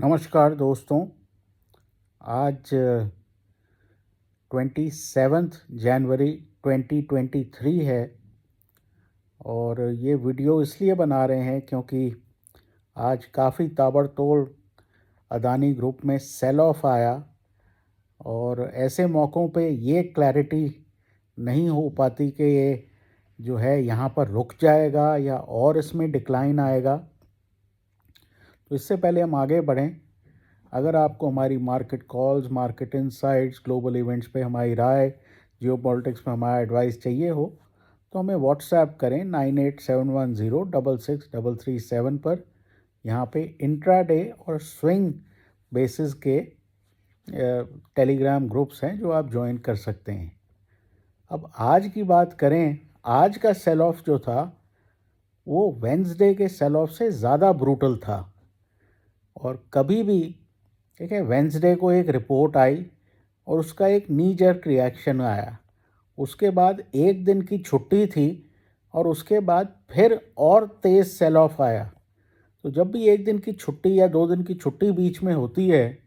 नमस्कार दोस्तों। आज 27 जनवरी 2023 है और ये वीडियो इसलिए बना रहे हैं क्योंकि आज काफ़ी ताबड़तोड़ अदानी ग्रुप में सेल ऑफ आया और ऐसे मौक़ों पे ये क्लैरिटी नहीं हो पाती कि ये जो है यहाँ पर रुक जाएगा या और इसमें डिक्लाइन आएगा। तो इससे पहले हम आगे बढ़ें, अगर आपको हमारी market calls, market insights, global events पे हमारी राय, जियोपॉलिटिक्स में हमारा एडवाइस चाहिए हो तो हमें व्हाट्सएप करें 9871066337 पर। यहाँ पे इंट्राडे और स्विंग बेसिस के टेलीग्राम ग्रुप्स हैं जो आप ज्वाइन कर सकते हैं। अब आज की बात करें, आज का सेल ऑफ जो था वो वेंसडे के सेल ऑफ से ज़्यादा ब्रूटल था। और कभी भी ठीक है, वेंसडे को एक रिपोर्ट आई और उसका एक नी जर्क रिएक्शन आया, उसके बाद एक दिन की छुट्टी थी और उसके बाद फिर और तेज़ सेल ऑफ आया। तो जब भी एक दिन की छुट्टी या 2 दिन की छुट्टी बीच में होती है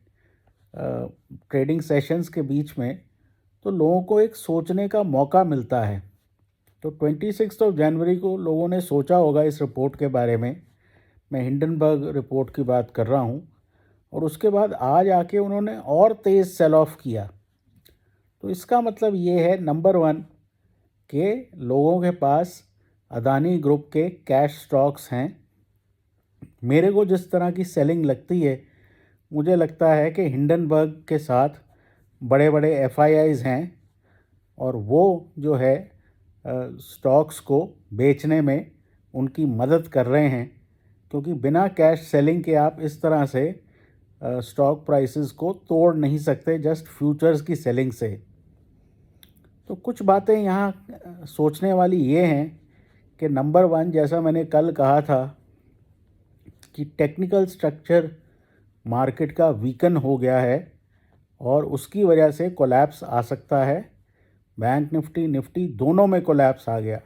ट्रेडिंग सेशंस के बीच में, तो लोगों को एक सोचने का मौका मिलता है। तो 26 जनवरी को लोगों ने सोचा होगा इस रिपोर्ट के बारे में। मैं हिंडनबर्ग रिपोर्ट की बात कर रहा हूँ। और उसके बाद आज आके उन्होंने और तेज़ सेल ऑफ किया। तो इसका मतलब ये है, नंबर 1 कि लोगों के पास अदानी ग्रुप के कैश स्टॉक्स हैं। मेरे को जिस तरह की सेलिंग लगती है, मुझे लगता है कि हिंडनबर्ग के साथ बड़े बड़े एफआईआईज हैं और वो जो है स्टॉक्स को बेचने में उनकी मदद कर रहे हैं, क्योंकि बिना कैश सेलिंग के आप इस तरह से स्टॉक प्राइसेस को तोड़ नहीं सकते जस्ट फ्यूचर्स की सेलिंग से। तो कुछ बातें यहाँ सोचने वाली ये हैं कि नंबर 1, जैसा मैंने कल कहा था कि टेक्निकल स्ट्रक्चर मार्केट का वीकन हो गया है और उसकी वजह से कोलैप्स आ सकता है। बैंक निफ्टी दोनों में कोलैप्स आ गया।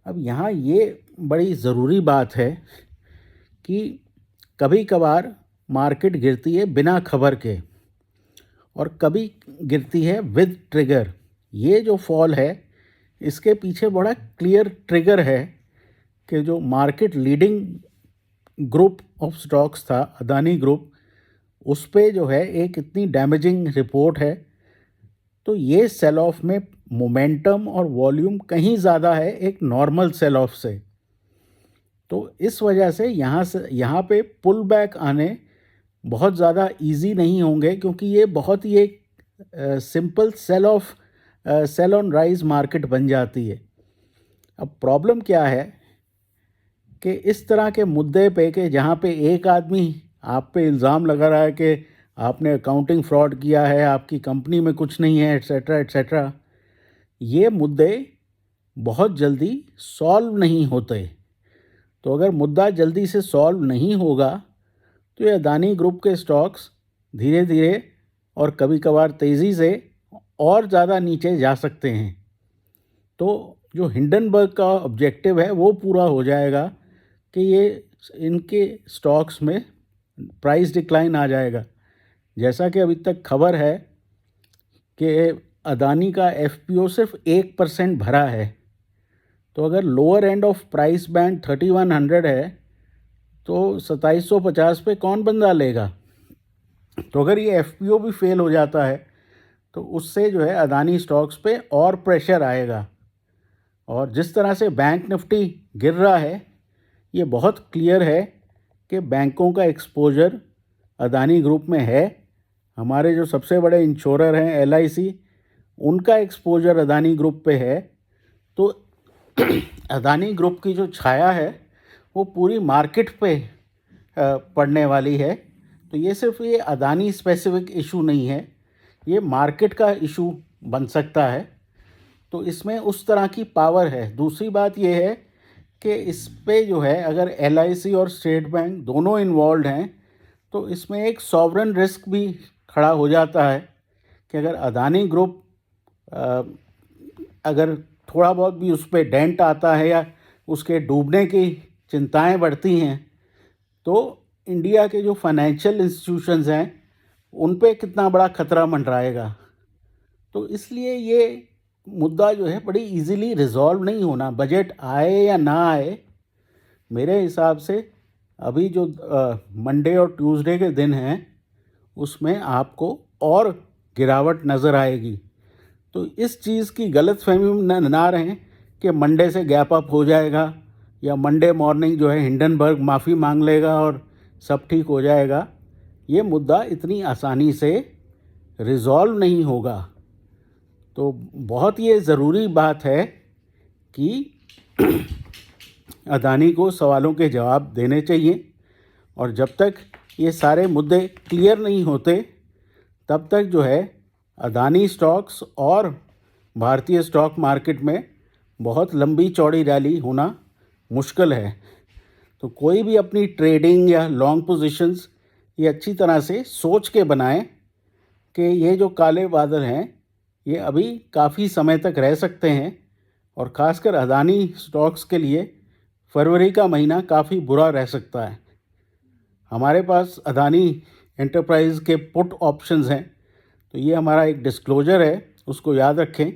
अब यहाँ ये बड़ी ज़रूरी बात है कि कभी कभार मार्केट गिरती है बिना खबर के और कभी गिरती है विद ट्रिगर। ये जो फॉल है इसके पीछे बड़ा क्लियर ट्रिगर है कि जो market leading group of stocks था अदानी ग्रुप, उस पे जो है एक इतनी डैमेजिंग रिपोर्ट है। तो ये सेल ऑफ में मोमेंटम और वॉल्यूम कहीं ज़्यादा है एक नॉर्मल सेल ऑफ से। तो इस वजह से यहाँ पे पुल बैक आने बहुत ज़्यादा इजी नहीं होंगे, क्योंकि ये बहुत ही एक simple sell on rise market बन जाती है। अब प्रॉब्लम क्या है कि इस तरह के मुद्दे पे कि जहाँ पे एक आदमी आप पे इल्ज़ाम लगा रहा है कि आपने अकाउंटिंग फ्रॉड किया है, आपकी कंपनी में कुछ नहीं है, एट्सेट्रा एट्सेट्रा, ये मुद्दे बहुत जल्दी सॉल्व नहीं होते। तो अगर मुद्दा जल्दी से सॉल्व नहीं होगा तो ये अदानी ग्रुप के स्टॉक्स धीरे धीरे और कभी कभार तेज़ी से और ज़्यादा नीचे जा सकते हैं। तो जो हिंडनबर्ग का ऑब्जेक्टिव है वो पूरा हो जाएगा कि ये इनके स्टॉक्स में प्राइस डिक्लाइन आ जाएगा। जैसा कि अभी तक खबर है कि अदानी का एफपीओ सिर्फ 1% भरा है। तो अगर lower end of price band 3100 है तो 2750 पे कौन बंदा लेगा। तो अगर ये एफपीओ भी फेल हो जाता है तो उससे जो है अदानी स्टॉक्स पे और प्रेशर आएगा। और जिस तरह से बैंक निफ्टी गिर रहा है, ये बहुत क्लियर है कि बैंकों का एक्सपोजर अदानी ग्रुप में है। हमारे जो सबसे बड़े इंश्योरर हैं एलआईसी, उनका एक्सपोजर अदानी ग्रुप पे है। तो अदानी ग्रुप की जो छाया है वो पूरी मार्केट पे पड़ने वाली है। तो ये सिर्फ ये अदानी स्पेसिफिक इशू नहीं है, ये मार्केट का इशू बन सकता है। तो इसमें उस तरह की पावर है। दूसरी बात ये है कि इस पे जो है अगर एलआईसी और स्टेट बैंक दोनों इन्वॉल्व हैं तो इसमें एक सॉवरन रिस्क भी खड़ा हो जाता है कि अगर अदानी ग्रुप अगर थोड़ा बहुत भी उस पर डेंट आता है या उसके डूबने की चिंताएं बढ़ती हैं तो इंडिया के जो फाइनेंशियल इंस्टीट्यूशंस हैं उन पे कितना बड़ा खतरा मंडराएगा। तो इसलिए ये मुद्दा जो है बड़ी इजीली रिजॉल्व नहीं होना, बजट आए या ना आए। मेरे हिसाब से अभी जो मंडे और ट्यूसडे के दिन हैं उसमें आपको और गिरावट नज़र आएगी। तो इस चीज़ की गलतफहमी में ना रहें कि मंडे से गैप अप हो जाएगा या मंडे मॉर्निंग जो है हिंडनबर्ग माफ़ी मांग लेगा और सब ठीक हो जाएगा। ये मुद्दा इतनी आसानी से रिज़ॉल्व नहीं होगा। तो बहुत ये ज़रूरी बात है कि अदानी को सवालों के जवाब देने चाहिए, और जब तक ये सारे मुद्दे क्लियर नहीं होते तब तक जो है अदानी स्टॉक्स और भारतीय स्टॉक मार्केट में बहुत लंबी चौड़ी रैली होना मुश्किल है। तो कोई भी अपनी ट्रेडिंग या लॉन्ग पोजीशंस ये अच्छी तरह से सोच के बनाएं कि ये जो काले बादल हैं ये अभी काफ़ी समय तक रह सकते हैं, और ख़ासकर अदानी स्टॉक्स के लिए फरवरी का महीना काफ़ी बुरा रह सकता है। हमारे पास अदानी एंटरप्राइज़ के पुट ऑप्शंस हैं, तो ये हमारा एक डिस्क्लोजर है, उसको याद रखें।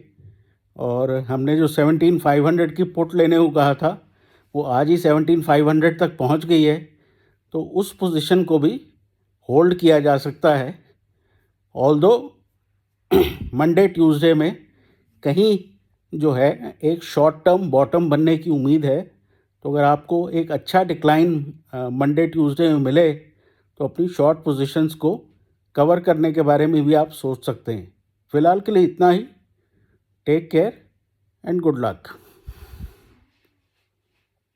और हमने जो 17,500 की पुट लेने को कहा था वो आज ही 17,500 तक पहुंच गई है, तो उस पोजीशन को भी होल्ड किया जा सकता है। ऑल्दो मंडे ट्यूसडे में कहीं जो है एक शॉर्ट टर्म बॉटम बनने की उम्मीद है। तो अगर आपको एक अच्छा डिक्लाइन मंडे ट्यूसडे में मिले तो अपनी शॉर्ट पोजीशंस को कवर करने के बारे में भी आप सोच सकते हैं। फ़िलहाल के लिए इतना ही। Take care and good luck.